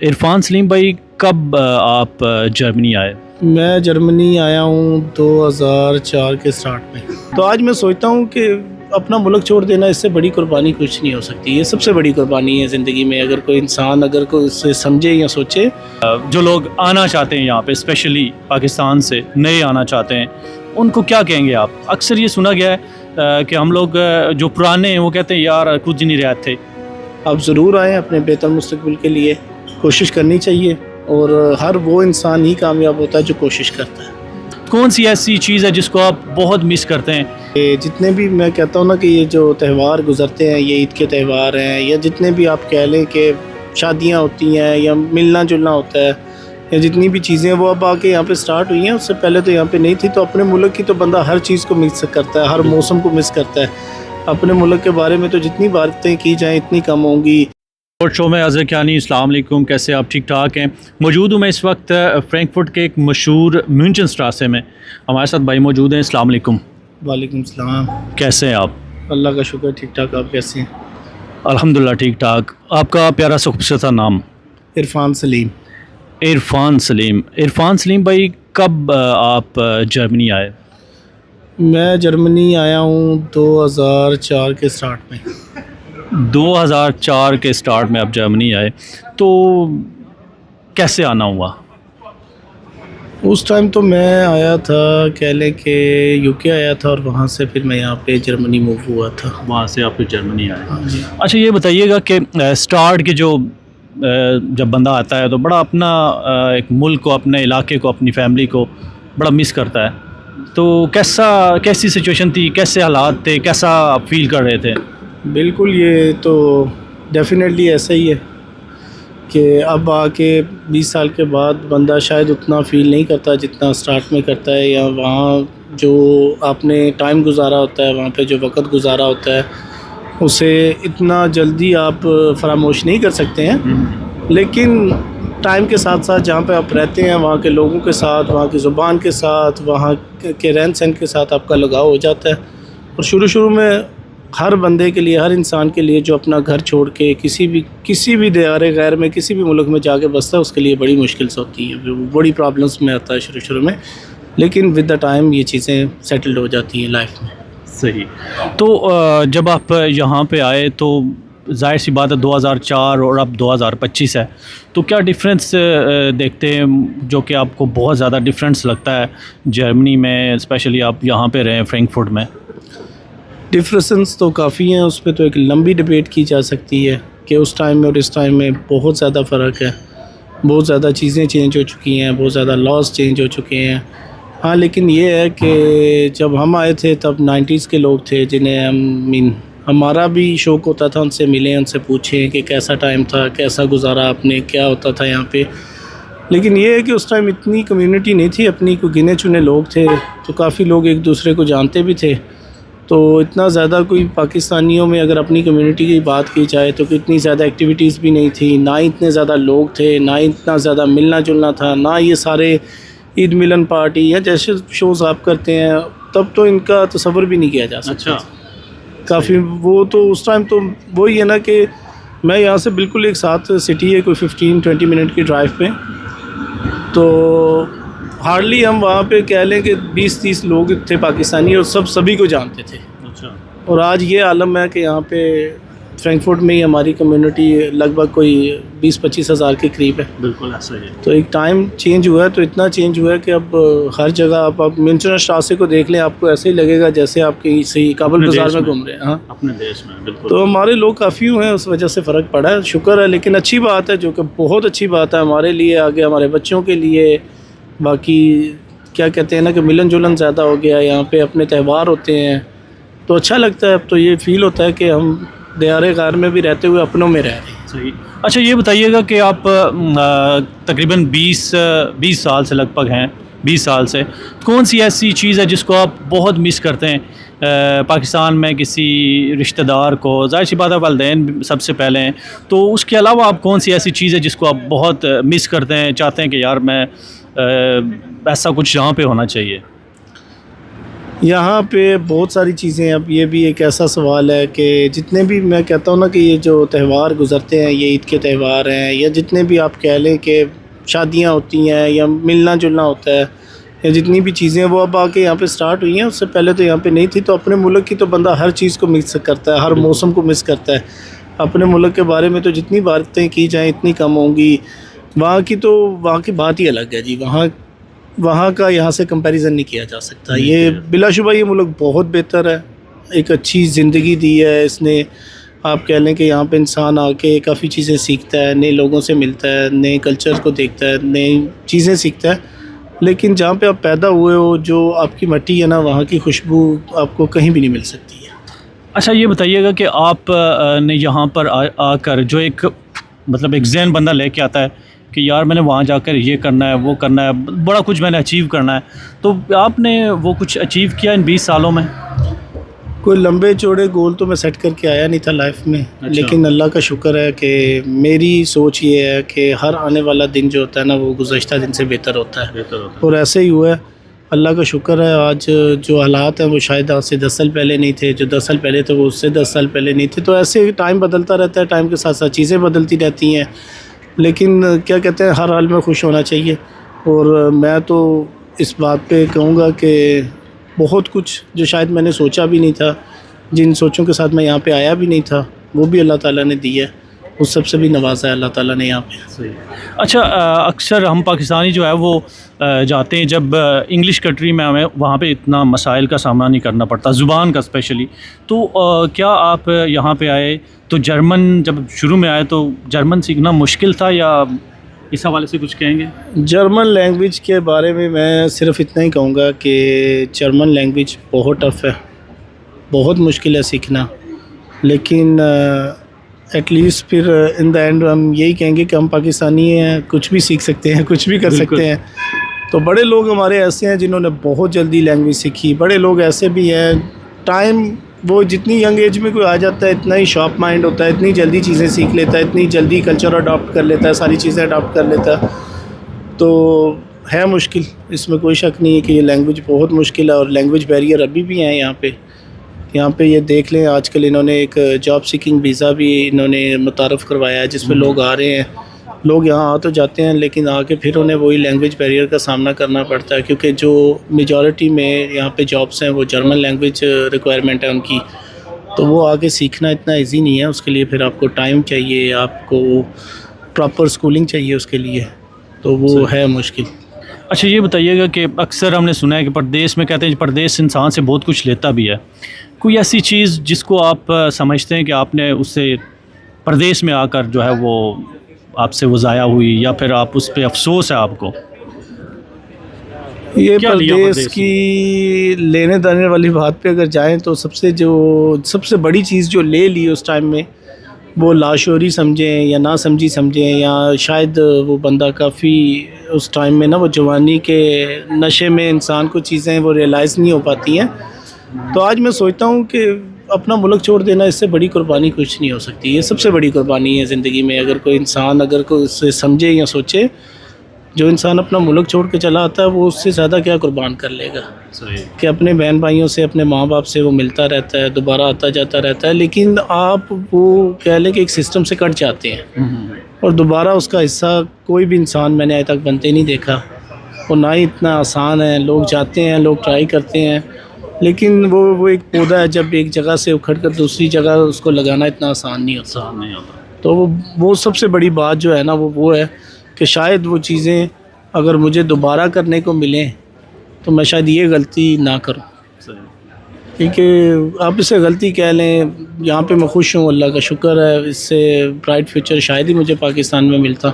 عرفان سلیم بھائی، کب آپ جرمنی آئے؟ میں جرمنی آیا ہوں 2004 کے سٹارٹ میں. تو آج میں سوچتا ہوں کہ اپنا ملک چھوڑ دینا اس سے بڑی قربانی کچھ نہیں ہو سکتی. یہ سب سے بڑی قربانی ہے زندگی میں. اگر کوئی انسان اگر کوئی اس سے سمجھے یا سوچے. جو لوگ آنا چاہتے ہیں یہاں پہ، اسپیشلی پاکستان سے نئے آنا چاہتے ہیں، ان کو کیا کہیں گے آپ؟ اکثر یہ سنا گیا ہے کہ ہم لوگ جو پرانے ہیں وہ کہتے ہیں یار کچھ نہیں رہے تھے. آپ ضرور آئیں اپنے بہتر مستقبل کے لیے. کوشش کرنی چاہیے، اور ہر وہ انسان ہی کامیاب ہوتا ہے جو کوشش کرتا ہے. کون سی ایسی چیز ہے جس کو آپ بہت مس کرتے ہیں؟ جتنے بھی میں کہتا ہوں نا کہ یہ جو تہوار گزرتے ہیں، یہ عید کے تہوار ہیں، یا جتنے بھی آپ کہہ لیں کہ شادیاں ہوتی ہیں یا ملنا جلنا ہوتا ہے، یا جتنی بھی چیزیں وہ اب آ کے یہاں پہ سٹارٹ ہوئی ہیں، اس سے پہلے تو یہاں پہ نہیں تھی. تو اپنے ملک کی تو بندہ ہر چیز کو مس کرتا ہے، ہر موسم کو مس کرتا ہے. اپنے ملک کے بارے میں تو جتنی باتیں کی جائیں اتنی کم ہوں گی. اور شو میں اظہر کیانی. السلام علیکم، کیسے آپ؟ ٹھیک ٹھاک ہیں؟ موجود ہوں میں اس وقت فرینکفرٹ کے ایک مشہور میونچن اسٹراسے میں. ہمارے ساتھ بھائی موجود ہیں. السلام علیکم. وعلیکم السلام. کیسے ہیں آپ؟ اللہ کا شکر، ٹھیک ٹھاک. آپ کیسے ہیں؟ الحمدللہ ٹھیک ٹھاک. آپ کا پیارا سا خوبصورت سا نام؟ عرفان سلیم. عرفان سلیم. عرفان سلیم بھائی، کب آپ جرمنی آئے؟ میں جرمنی آیا ہوں 2004 کے سٹارٹ میں. 2004 کے سٹارٹ میں آپ جرمنی آئے، تو کیسے آنا ہوا؟ اس ٹائم تو میں آیا تھا، کہہ لیں کہ یو کے آیا تھا، اور وہاں سے پھر میں یہاں پہ جرمنی موو ہوا تھا. وہاں سے آپ جرمنی آئے. ہاں جی. اچھا یہ بتائیے گا کہ سٹارٹ کے جب بندہ آتا ہے تو بڑا اپنا ایک ملک کو، اپنے علاقے کو، اپنی فیملی کو بڑا مس کرتا ہے. تو کیسی سچویشن تھی، کیسے حالات تھے، کیسا آپ فیل کر رہے تھے؟ بالکل، یہ تو ڈیفینیٹلی ایسا ہی ہے کہ اب آ کے 20 سال کے بعد بندہ شاید اتنا فیل نہیں کرتا جتنا سٹارٹ میں کرتا ہے، یا وہاں جو آپ نے ٹائم گزارا ہوتا ہے، وہاں پہ جو وقت گزارا ہوتا ہے، اسے اتنا جلدی آپ فراموش نہیں کر سکتے ہیں. لیکن ٹائم کے ساتھ ساتھ جہاں پہ آپ رہتے ہیں، وہاں کے لوگوں کے ساتھ، وہاں کی زبان کے ساتھ، وہاں کے رہن سہن کے ساتھ آپ کا لگاؤ ہو جاتا ہے. اور شروع میں ہر بندے کے لیے، ہر انسان کے لیے جو اپنا گھر چھوڑ کے کسی بھی دیار غیر میں، کسی بھی ملک میں جا کے بستا ہے، اس کے لیے بڑی مشکل ہوتی ہے، بڑی پرابلمس میں آتا ہے شروع میں. لیکن ود دا ٹائم یہ چیزیں سیٹلڈ ہو جاتی ہیں لائف میں. صحیح. تو جب آپ یہاں پہ آئے تو ظاہر سی بات ہے 2004 اور اب 2025 ہے، تو کیا ڈفرینس دیکھتے ہیں جو کہ آپ کو بہت زیادہ ڈفرینس لگتا ہے جرمنی میں، اسپیشلی آپ یہاں پہ رہے فرینکفرٹ میں؟ ڈفرینس تو کافی ہیں. اس پہ تو ایک لمبی ڈبیٹ کی جا سکتی ہے کہ اس ٹائم میں اور اس ٹائم میں بہت زیادہ فرق ہے. بہت زیادہ چیزیں چینج ہو چکی ہیں، بہت زیادہ لاز چینج ہو چکے ہیں. ہاں، لیکن یہ ہے کہ جب ہم آئے تھے تب 90s کے لوگ تھے، جنہیں ہمارا بھی شوق ہوتا تھا ان سے ملیں، ان سے پوچھیں کہ کیسا ٹائم تھا، کیسا گزارا آپ نے، کیا ہوتا تھا یہاں پہ. لیکن یہ ہے کہ اس ٹائم اتنی کمیونٹی نہیں تھی، اپنی کو گنے چنے لوگ تھے، تو کافی لوگ ایک دوسرے کو جانتے بھی تھے. تو اتنا زیادہ کوئی پاکستانیوں میں اگر اپنی کمیونٹی کی بات کی جائے تو اتنی زیادہ ایکٹیویٹیز بھی نہیں تھی، نہ اتنے زیادہ لوگ تھے، نہ اتنا زیادہ ملنا جلنا تھا، نہ یہ سارے عید ملن پارٹی یا جیسے شوز آپ کرتے ہیں، تب تو ان کا تصور بھی نہیں کیا جا سکتا. کافی وہ تو اس ٹائم تو وہی ہے نا کہ میں یہاں سے بالکل ایک ساتھ سٹی ہے، کوئی 15-20 منٹ کی ڈرائیو پہ، تو ہارڈلی ہم وہاں پہ کہہ لیں کہ 20-30 لوگ تھے پاکستانی، اور سبھی کو جانتے تھے. اچھا. اور آج یہ عالم ہے کہ یہاں پہ فرینکفرٹ میں ہی ہماری کمیونٹی لگ بھگ کوئی 20-25 ہزار کے قریب ہے. بالکل ایسا ہی ہے. تو ایک ٹائم چینج ہوا ہے، تو اتنا چینج ہوا ہے کہ اب ہر جگہ آپ میونچن اسٹراسے کو دیکھ لیں، آپ کو ایسے ہی لگے گا جیسے آپ کہیں کابل بازار میں گھوم رہے ہیں. ہاں، اپنے دیش میں. بالکل. تو ہمارے لوگ کافی ہوئے ہیں، اس وجہ سے فرق پڑا ہے، شکر ہے. لیکن اچھی بات ہے، جو کہ بہت اچھی بات ہے ہمارے لیے، آگے ہمارے بچوں کے لیے. باقی کیا کہتے ہیں نا کہ ملن جلن زیادہ ہو گیا، یہاں پہ اپنے تہوار ہوتے ہیں، تو اچھا لگتا ہے. اب تو یہ فیل ہوتا ہے کہ ہم دیار غیر میں بھی رہتے ہوئے اپنوں میں رہ رہے ہیں. صحیح. اچھا یہ بتائیے گا کہ آپ تقریباً 20 سال سے لگ بھگ ہیں، 20 سال سے کون سی ایسی چیز ہے جس کو آپ بہت مس کرتے ہیں پاکستان میں کسی رشتہ دار کو؟ ظاہر سی بات ہے والدین سب سے پہلے ہیں، تو اس کے علاوہ آپ کون سی ایسی چیز ہے جس کو آپ بہت مس کرتے ہیں، چاہتے ہیں کہ یار میں ایسا کچھ یہاں پہ ہونا چاہیے؟ یہاں پہ بہت ساری چیزیں. اب یہ بھی ایک ایسا سوال ہے کہ جتنے بھی میں کہتا ہوں نا کہ یہ جو تہوار گزرتے ہیں، یہ عید کے تہوار ہیں یا جتنے بھی آپ کہہ لیں کہ شادیاں ہوتی ہیں یا ملنا جلنا ہوتا ہے یا جتنی بھی چیزیں وہ اب آ کے یہاں پہ سٹارٹ ہوئی ہیں، اس سے پہلے تو یہاں پہ نہیں تھی. تو اپنے ملک کی تو بندہ ہر چیز کو مس کرتا ہے، ہر موسم کو مس کرتا ہے. اپنے ملک کے بارے میں تو جتنی باتیں کی جائیں اتنی کم ہوں گی. وہاں کی بات ہی الگ ہے جی. وہاں کا یہاں سے کمپیریزن نہیں کیا جا سکتا. یہ بلا شبہ یہ ملک بہت بہتر ہے، ایک اچھی زندگی دی ہے اس نے. آپ کہہ لیں کہ یہاں پہ انسان آ کے کافی چیزیں سیکھتا ہے، نئے لوگوں سے ملتا ہے، نئے کلچر کو دیکھتا ہے، نئی چیزیں سیکھتا ہے. لیکن جہاں پہ آپ پیدا ہوئے ہو، جو آپ کی مٹی ہے نا، وہاں کی خوشبو آپ کو کہیں بھی نہیں مل سکتی ہے. اچھا یہ بتائیے گا کہ آپ نے یہاں پر آ کر جو ایک مطلب ایک ذہن بندہ لے کے آتا ہے کہ یار میں نے وہاں جا کر یہ کرنا ہے، وہ کرنا ہے، بڑا کچھ میں نے اچیو کرنا ہے، تو آپ نے وہ کچھ اچیو کیا ان 20 سالوں میں؟ کوئی لمبے چوڑے گول تو میں سیٹ کر کے آیا نہیں تھا لائف میں. لیکن اللہ کا شکر ہے کہ میری سوچ یہ ہے کہ ہر آنے والا دن جو ہوتا ہے نا، وہ گزشتہ دن سے بہتر ہوتا ہے. اور ایسے ہی ہوا ہے. اللہ کا شکر ہے. آج جو حالات ہیں وہ شاید آج سے 10 سال پہلے نہیں تھے، جو 10 سال پہلے تھے وہ اس سے 10 سال پہلے نہیں تھے. تو ایسے ٹائم بدلتا رہتا ہے، ٹائم کے ساتھ ساتھ چیزیں بدلتی رہتی ہیں. لیکن کیا کہتے ہیں، ہر حال میں خوش ہونا چاہیے. اور میں تو اس بات پہ کہوں گا کہ بہت کچھ جو شاید میں نے سوچا بھی نہیں تھا، جن سوچوں کے ساتھ میں یہاں پہ آیا بھی نہیں تھا، وہ بھی اللہ تعالیٰ نے دی ہے. اس سب سے بھی نوازا ہے اللہ تعالیٰ نے یہاں پہ. اچھا اکثر ہم پاکستانی جو ہے وہ جاتے ہیں جب انگلش کنٹری میں، ہمیں وہاں پہ اتنا مسائل کا سامنا نہیں کرنا پڑتا، زبان کا اسپیشلی. تو کیا آپ یہاں پہ آئے تو جرمن جب شروع میں آئے تو جرمن سیکھنا مشکل تھا، یا اس حوالے سے کچھ کہیں گے؟ جرمن لینگویج کے بارے میں صرف اتنا ہی کہوں گا کہ جرمن لینگویج بہت ٹف ہے، بہت مشکل ہے سیکھنا. لیکن ایٹ لیسٹ پھر ان دا اینڈ ہم یہی کہیں گے کہ ہم پاکستانی ہیں، کچھ بھی سیکھ سکتے ہیں، کچھ بھی کر سکتے ہیں. تو بڑے لوگ ہمارے ایسے ہیں جنہوں نے بہت جلدی لینگویج سیکھی. بڑے لوگ ایسے بھی ہیں، ٹائم وہ جتنی ینگ ایج میں کوئی آ جاتا ہے اتنا ہی شارپ مائنڈ ہوتا ہے، اتنی جلدی چیزیں سیکھ لیتا ہے، اتنی جلدی کلچر اڈاپٹ کر لیتا ہے، ساری چیزیں اڈاپٹ کر لیتا ہے. تو ہے مشکل، اس میں کوئی شک نہیں ہے کہ یہ لینگویج بہت مشکل ہے. اور لینگویج بیریئر ابھی بھی ہیں یہاں پہ یہ دیکھ لیں. آج کل انہوں نے ایک جاب سیکنگ ویزا بھی انہوں نے متعارف کروایا ہے، جس پہ لوگ آ رہے ہیں. لوگ یہاں آ تو جاتے ہیں لیکن آ کے پھر انہیں وہی لینگویج بیریئر کا سامنا کرنا پڑتا ہے، کیونکہ جو میجورٹی میں یہاں پہ جابس ہیں وہ جرمن لینگویج ریکوائرمنٹ ہے ان کی. تو وہ آگے سیکھنا اتنا ایزی نہیں ہے. اس کے لیے پھر آپ کو ٹائم چاہیے، آپ کو پراپر اسکولنگ چاہیے اس کے لیے. تو وہ ہے مشکل. اچھا یہ بتائیے گا کہ اکثر ہم نے سنا ہے کہ پردیس میں کہتے ہیں پردیس انسان سے بہت کچھ لیتا بھی ہے. کوئی ایسی چیز جس کو آپ سمجھتے ہیں کہ آپ نے اس سے پردیس میں آ کر جو ہے وہ آپ سے وہ ضائع ہوئی، یا پھر آپ اس پہ افسوس ہے آپ کو؟ یہ پردیس کی لینے دینے والی بات پہ اگر جائیں تو سب سے بڑی چیز جو لے لی اس ٹائم میں، وہ لاشعوری سمجھیں یا نہ سمجھی سمجھیں، یا شاید وہ بندہ کافی اس ٹائم میں نا وہ جوانی کے نشے میں انسان کو چیزیں وہ ریئلائز نہیں ہو پاتی ہیں. تو آج میں سوچتا ہوں کہ اپنا ملک چھوڑ دینا اس سے بڑی قربانی کچھ نہیں ہو سکتی. یہ سب سے بڑی قربانی ہے زندگی میں. اگر کوئی انسان اسے سمجھے یا سوچے، جو انسان اپنا ملک چھوڑ کے چلا آتا ہے وہ اس سے زیادہ کیا قربان کر لے گا. کہ اپنے بہن بھائیوں سے، اپنے ماں باپ سے وہ ملتا رہتا ہے، دوبارہ آتا جاتا رہتا ہے، لیکن آپ وہ کہہ لیں کہ ایک سسٹم سے کٹ جاتے ہیں اور دوبارہ اس کا حصہ کوئی بھی انسان میں نے آج تک بنتے نہیں دیکھا. اور نہ ہی اتنا آسان ہے. لوگ جاتے ہیں، لوگ ٹرائی کرتے ہیں، لیکن وہ ایک پودا ہے، جب ایک جگہ سے اکھڑ کر دوسری جگہ اس کو لگانا اتنا آسان نہیں ہوتا. تو وہ سب سے بڑی بات جو ہے نا وہ ہے کہ شاید وہ چیزیں اگر مجھے دوبارہ کرنے کو ملیں تو میں شاید یہ غلطی نہ کروں. کیونکہ آپ اسے غلطی کہہ لیں. یہاں پہ میں خوش ہوں، اللہ کا شکر ہے. اس سے برائٹ فیوچر شاید ہی مجھے پاکستان میں ملتا.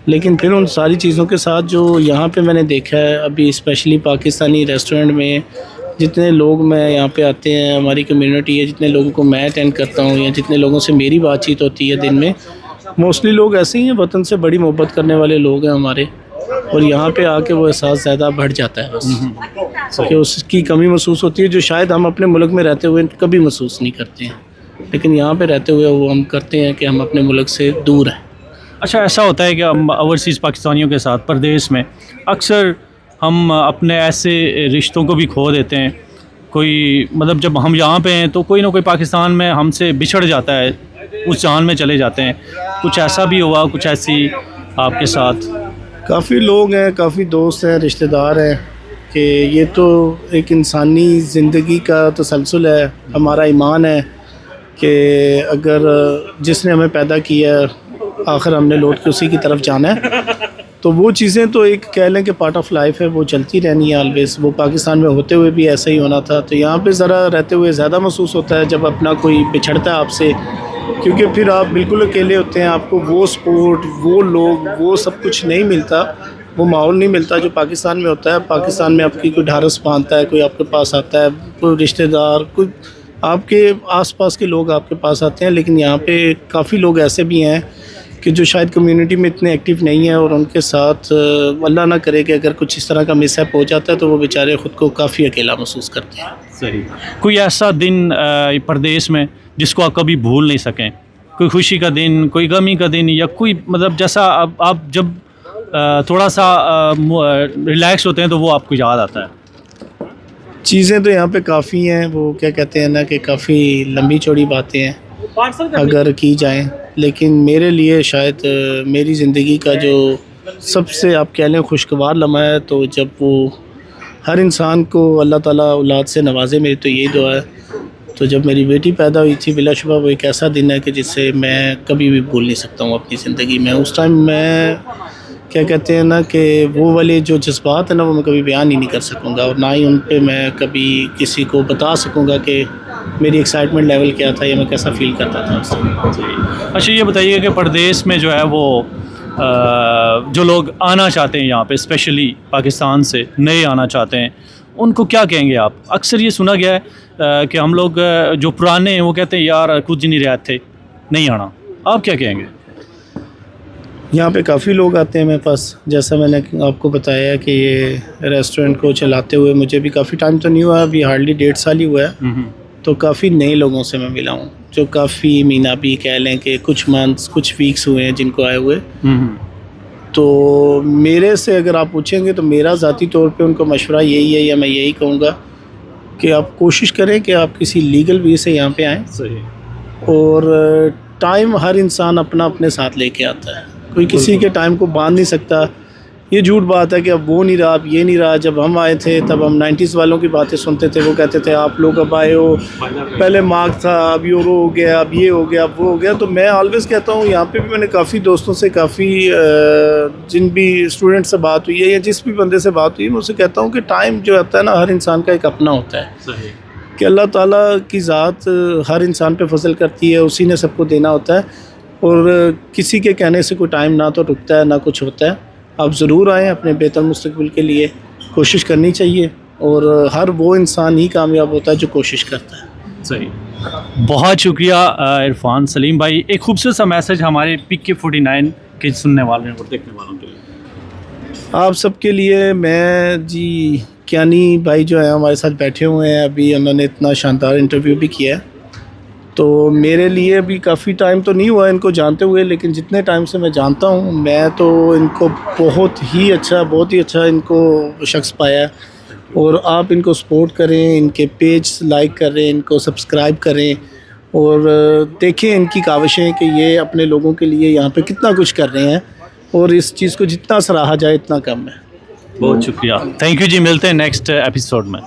لیکن پھر ان ساری چیزوں کے ساتھ جو یہاں پہ میں نے دیکھا ہے ابھی، اسپیشلی پاکستانی ریسٹورنٹ میں جتنے لوگ میں یہاں پہ آتے ہیں، ہماری کمیونٹی ہے، جتنے لوگوں کو میں اٹینڈ کرتا ہوں یا جتنے لوگوں سے میری بات چیت ہوتی ہے دن میں، موسٹلی لوگ ایسے ہی ہیں، وطن سے بڑی محبت کرنے والے لوگ ہیں ہمارے. اور یہاں پہ آ کے وہ احساس زیادہ بڑھ جاتا ہے بس، کہ اس کی کمی محسوس ہوتی ہے جو شاید ہم اپنے ملک میں رہتے ہوئے کبھی محسوس نہیں کرتے ہیں، لیکن یہاں پہ رہتے ہوئے وہ ہم کرتے ہیں کہ ہم اپنے ملک سے دور ہیں. اچھا ایسا ہوتا ہے کہ ہم اوورسیز پاکستانیوں کے ساتھ پردیس میں اکثر ہم اپنے ایسے رشتوں کو بھی کھو دیتے ہیں. کوئی مطلب جب ہم یہاں پہ ہیں تو کوئی نہ کوئی پاکستان میں ہم سے بچھڑ جاتا ہے, اس جان میں چلے جاتے ہیں. کچھ ایسا بھی ہوا, کچھ ایسی آپ کے ساتھ؟ کافی لوگ ہیں, کافی دوست ہیں, رشتہ دار ہیں, کہ یہ تو ایک انسانی زندگی کا تسلسل ہے. ہمارا ایمان ہے کہ اگر جس نے ہمیں پیدا کیا ہے آخر ہم نے لوٹ کے اسی کی طرف جانا ہے. تو وہ چیزیں تو ایک کہہ لیں کہ پارٹ آف لائف ہے, وہ چلتی رہنی ہے آلویز. وہ پاکستان میں ہوتے ہوئے بھی ایسا ہی ہونا تھا. تو یہاں پہ ذرا رہتے ہوئے زیادہ محسوس ہوتا ہے جب اپنا کوئی بچھڑتا ہے آپ سے, کیونکہ پھر آپ بالکل اکیلے ہوتے ہیں. آپ کو وہ سپورٹ, وہ لوگ, وہ سب کچھ نہیں ملتا, وہ ماحول نہیں ملتا جو پاکستان میں ہوتا ہے. پاکستان میں آپ کی کوئی ڈھارس باندھتا ہے, کوئی آپ کے پاس آتا ہے, کوئی رشتہ دار, کوئی آپ کے آس پاس کے لوگ آپ کے پاس آتے ہیں. لیکن یہاں پہ کافی لوگ ایسے بھی ہیں کہ جو شاید کمیونٹی میں اتنے ایکٹیو نہیں ہیں, اور ان کے ساتھ اللہ نہ کرے کہ اگر کچھ اس طرح کا مس ہیپ ہو جاتا ہے تو وہ بیچارے خود کو کافی اکیلا محسوس کرتے ہیں. صحیح. کوئی ایسا دن پردیس میں جس کو آپ کبھی بھول نہیں سکیں؟ کوئی خوشی کا دن, کوئی غمی کا دن, یا کوئی مطلب جیسا آپ جب تھوڑا سا ریلیکس ہوتے ہیں تو وہ آپ کو یاد آتا ہے؟ چیزیں تو یہاں پہ کافی ہیں, وہ کیا کہتے ہیں نا کہ کافی لمبی چوڑی باتیں ہیں اگر کی جائیں. لیکن میرے لیے شاید میری زندگی کا جو سب سے آپ کہہ لیں خوشگوار لمحہ ہے, تو جب وہ ہر انسان کو اللہ تعالیٰ اولاد سے نوازے, میری تو یہی دعا ہے. تو جب میری بیٹی پیدا ہوئی تھی, بلا شبہ وہ ایک ایسا دن ہے کہ جس سے میں کبھی بھی بھول نہیں سکتا ہوں اپنی زندگی میں. اس ٹائم میں کیا کہتے ہیں نا کہ وہ والے جو جذبات ہیں نا, وہ میں کبھی بیان ہی نہیں کر سکوں گا, اور نہ ہی ان پہ میں کبھی کسی کو بتا سکوں گا کہ میری ایکسائٹمنٹ لیول کیا تھا یا میں کیسا فیل کرتا تھا اس ٹائم. اچھا یہ بتائیے کہ پردیس میں جو ہے وہ جو لوگ آنا چاہتے ہیں یہاں پہ, اسپیشلی پاکستان سے نئے آنا چاہتے ہیں, ان کو کیا کہیں گے آپ؟ اکثر یہ سنا گیا ہے کہ ہم لوگ جو پرانے ہیں وہ کہتے ہیں یار کچھ نہیں رہتے تھے, نہیں آنا. آپ کیا کہیں گے؟ یہاں پہ کافی لوگ آتے ہیں میرے پاس. جیسا میں نے آپ کو بتایا کہ یہ ریسٹورنٹ کو چلاتے ہوئے مجھے بھی کافی ٹائم تو نہیں ہوا, ابھی ہارڈلی 1.5 سال ہی ہوا ہے. تو کافی نئے لوگوں سے میں ملا ہوں, جو کافی مینابی کہہ لیں کہ کچھ منتھس, کچھ ویکس ہوئے ہیں جن کو آئے ہوئے. تو میرے سے اگر آپ پوچھیں گے تو میرا ذاتی طور پہ ان کو مشورہ یہی ہے, یا میں یہی کہوں گا کہ آپ کوشش کریں کہ آپ کسی لیگل وے سے یہاں پہ آئیں. صحیح. اور ٹائم ہر انسان اپنا اپنے ساتھ لے کے آتا ہے, کوئی کسی کے ٹائم کو باندھ نہیں سکتا. یہ جھوٹ بات ہے کہ اب وہ نہیں رہا, اب یہ نہیں رہا. جب ہم آئے تھے تب ہم 90s والوں کی باتیں سنتے تھے, وہ کہتے تھے آپ لوگ اب آئے ہو, پہلے مارک تھا, اب یورو ہو گیا, اب یہ ہو گیا, اب وہ ہو گیا. تو میں آلویز کہتا ہوں, یہاں پہ بھی میں نے کافی دوستوں سے, کافی جن بھی اسٹوڈنٹ سے بات ہوئی ہے یا جس بھی بندے سے بات ہوئی ہے, میں اسے کہتا ہوں کہ ٹائم جو ہوتا ہے نا ہر انسان کا ایک اپنا ہوتا ہے. صحیح. کہ اللہ تعالیٰ کی ذات ہر انسان پہ فضل کرتی ہے, اسی نے سب کو دینا ہوتا ہے, اور کسی کے کہنے سے کوئی ٹائم نہ تو رکتا ہے نہ کچھ ہوتا ہے. آپ ضرور آئیں, اپنے بہتر مستقبل کے لیے کوشش کرنی چاہیے, اور ہر وہ انسان ہی کامیاب ہوتا ہے جو کوشش کرتا ہے. صحیح. بہت شکریہ عرفان سلیم بھائی. ایک خوبصورت سا میسج ہمارے PK49 کے سننے والوں اور دیکھنے والوں کے لیے. آپ سب کے لیے میں جی کیانی بھائی جو ہیں ہمارے ساتھ بیٹھے ہوئے ہیں, ابھی انہوں نے اتنا شاندار انٹرویو بھی کیا ہے. تو میرے لیے بھی کافی ٹائم تو نہیں ہوا ان کو جانتے ہوئے, لیکن جتنے ٹائم سے میں جانتا ہوں, میں تو ان کو بہت ہی اچھا ان کو شخص پایا ہے. اور آپ ان کو سپورٹ کریں, ان کے پیج لائک کریں, ان کو سبسکرائب کریں, اور دیکھیں ان کی کاوشیں کہ یہ اپنے لوگوں کے لیے یہاں پہ کتنا کچھ کر رہے ہیں, اور اس چیز کو جتنا سراہا جائے اتنا کم ہے. بہت شکریہ. تھینک یو جی. ملتے ہیں نیکسٹ ایپیسوڈ میں.